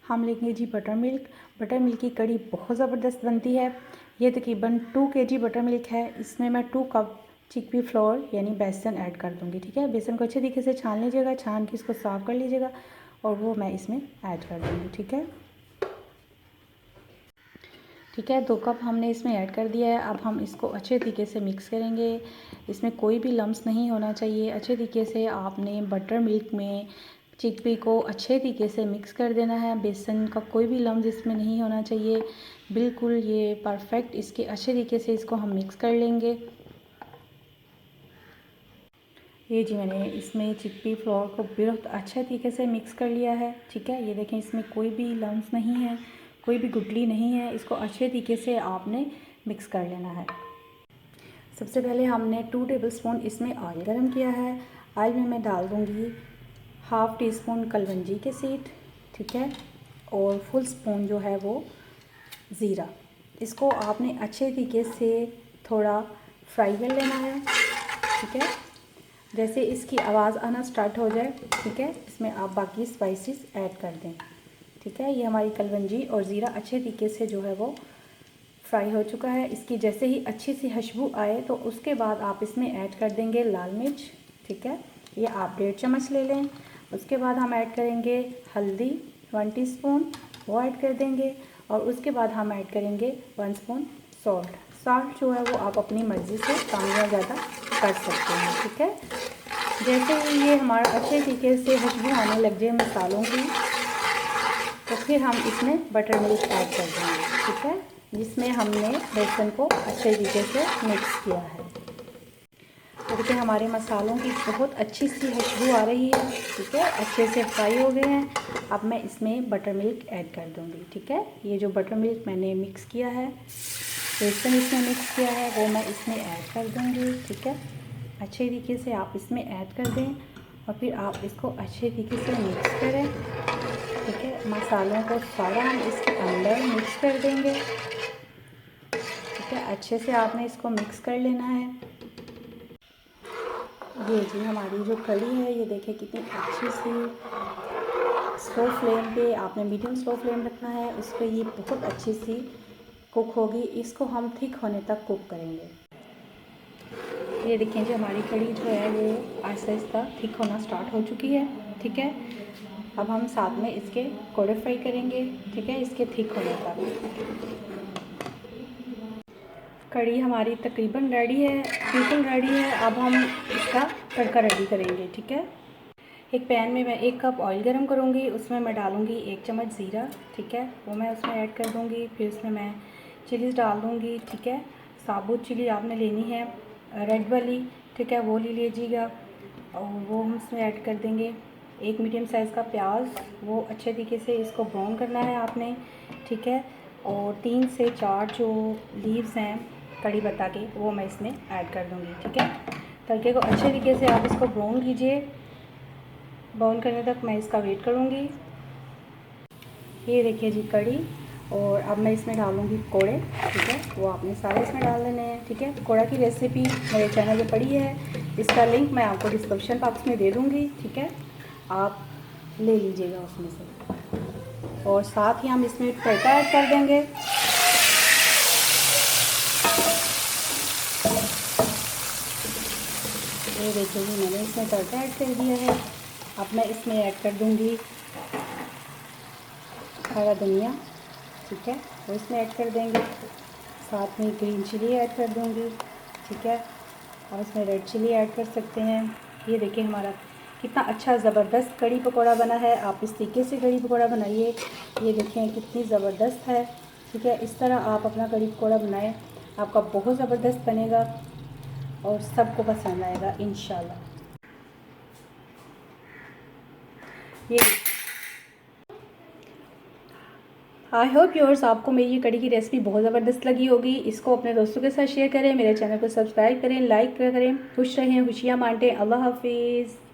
हम लेंगे जी butter milk. Butter milk की कड़ी बहुत ज़बरदस्त बनती है। ये तकरीबन 2 kg बटर मिल्क है। इसमें मैं 2 कप चिकपी फ्लोर यानी बेसन ऐड कर दूँगी। ठीक है, बेसन को अच्छे तरीके से छान लीजिएगा, छान के इसको साफ़ कर लीजिएगा और वो मैं इसमें ऐड कर दूँगी। ठीक है, 2 कप हमने इसमें ऐड कर दिया है। अब हम इसको अच्छे तरीके से मिक्स करेंगे। इसमें कोई भी लम्स नहीं होना चाहिए। अच्छे तरीके से आपने बटर मिल्क में चिकपी को अच्छे तरीके से मिक्स कर देना है। बेसन का कोई भी लम्स इसमें नहीं होना चाहिए। बिल्कुल ये परफेक्ट इसके अच्छे तरीके से इसको हम मिक्स कर लेंगे। ये जी मैंने इसमें चिकपी फ्लोर को बहुत अच्छे तरीके से मिक्स कर लिया है। ठीक है, ये देखें इसमें कोई भी लम्स नहीं है, कोई भी गुठली नहीं है। इसको अच्छे तरीके से आपने मिक्स कर लेना है। सबसे पहले हमने 2 टेबलस्पून इसमें ऑयल गरम किया है। ऑयल में मैं डाल दूँगी हाफ़ टी स्पून कलवंजी के सीड। ठीक है, और फुल स्पून जो है वो ज़ीरा। इसको आपने अच्छे तरीके से थोड़ा फ्राई कर लेना है। ठीक है, जैसे इसकी आवाज़ आना स्टार्ट हो जाए, ठीक है, इसमें आप बाकी स्पाइसेस ऐड कर दें। ठीक है, ये हमारी कलवंजी और ज़ीरा अच्छे तरीके से जो है वो फ्राई हो चुका है। इसकी जैसे ही अच्छी सी खुशबू आए तो उसके बाद आप इसमें ऐड कर देंगे लाल मिर्च। ठीक है, ये आप 1.5 चम्मच ले लें। उसके बाद हम ऐड करेंगे हल्दी 1 टीस्पून, वो ऐड कर देंगे। और उसके बाद हम ऐड करेंगे 1 स्पून सॉल्ट। सॉल्ट जो है वो आप अपनी मर्ज़ी से कम या ज़्यादा कर सकते हैं। ठीक है, जैसे ही ये हमारा अच्छे तरीके से खुशबू आने लग जाए मसालों की, तो फिर हम इसमें बटर मिल्क ऐड कर देंगे। ठीक है, जिसमें हमने बेसन को अच्छे तरीके से मिक्स किया है। तो देखिए हमारे मसालों की बहुत अच्छी सी खुशबू आ रही है। ठीक है, अच्छे से फ्राई हो गए हैं। अब मैं इसमें बटर मिल्क ऐड कर दूँगी। ठीक है, ये जो बटर मिल्क मैंने मिक्स किया है, बेसन इसमें मिक्स किया है, वो मैं इसमें ऐड कर दूँगी। ठीक है, अच्छे तरीके से आप इसमें ऐड कर दें और फिर आप इसको अच्छे तरीके से मिक्स करें। ठीक है, मसालों को सारा हम इसके अंदर मिक्स कर देंगे। ठीक है, अच्छे से आपने इसको मिक्स कर लेना है। ये जी हमारी जो कड़ी है, ये देखिए कितनी अच्छी सी स्लो फ्लेम पे, आपने मीडियम स्लो फ्लेम रखना है उस पर, ये बहुत अच्छी सी कुक होगी। इसको हम थिक होने तक कुक करेंगे। ये देखें जी हमारी कड़ी जो है वो आहिस्ता आहिस्ता थिक होना स्टार्ट हो चुकी है। ठीक है, अब हम साथ में इसके कोड़े फ्राई करेंगे। ठीक है, इसके थिक होने तक। कड़ी हमारी तकरीबन रेडी है, बिल्कुल रेडी है। अब हम इसका तड़का रेडी करेंगे। ठीक है, एक पैन में मैं 1 कप ऑयल गरम करूँगी, उसमें मैं डालूँगी 1 चम्मच ज़ीरा। ठीक है, वो मैं उसमें ऐड कर दूँगी। फिर उसमें मैं चिलीज़ डाल दूँगी। ठीक है, साबुत चिली आपने लेनी है रेड वाली। ठीक है, वो ले लीजिएगा और वो हम इसमें ऐड कर देंगे। 1 मीडियम साइज़ का प्याज, वो अच्छे तरीके से इसको ब्राउन करना है आपने। ठीक है, और 3 से 4 जो लीव्स हैं कड़ी पत्ता के, वो मैं इसमें ऐड कर दूँगी। ठीक है, तड़के को अच्छे तरीके से आप इसको ब्राउन कीजिए। ब्राउन करने तक मैं इसका वेट करूँगी। ये देखिए जी कड़ी, और अब मैं इसमें डालूँगी कोड़े। ठीक है, वो आपने सारे इसमें डाल देने हैं। ठीक है, कोड़ा की रेसिपी मेरे चैनल पे पड़ी है, इसका लिंक मैं आपको डिस्क्रिप्शन बॉक्स में दे दूँगी। ठीक है, आप ले लीजिएगा उसमें से। और साथ ही हम इसमें तड़का ऐड कर देंगे। ये देखिए जी मैंने इसमें तड़का ऐड कर दिया है। अब मैं इसमें ऐड कर दूँगी हरा धनिया। ठीक है, वो इसमें ऐड कर देंगे। साथ में ग्रीन चिली ऐड कर दूँगी। ठीक है, और इसमें रेड चिली ऐड कर सकते हैं। ये देखिए हमारा कितना अच्छा ज़बरदस्त कड़ी पकौड़ा बना है। आप इस तरीके से कड़ी पकौड़ा बनाइए, ये देखें कितनी ज़बरदस्त है। ठीक है, इस तरह आप अपना कड़ी पकौड़ा बनाएं, आपका बहुत ज़बरदस्त बनेगा और सबको पसंद आएगा इंशाल्लाह। ये आई होप व्यूअर्स आपको मेरी ये कड़ी की रेसिपी बहुत ज़बरदस्त लगी होगी। इसको अपने दोस्तों के साथ शेयर करें, मेरे चैनल को सब्सक्राइब करें, लाइक करें। खुश रहें, खुशियाँ बांटें। अल्लाह हाफिज़।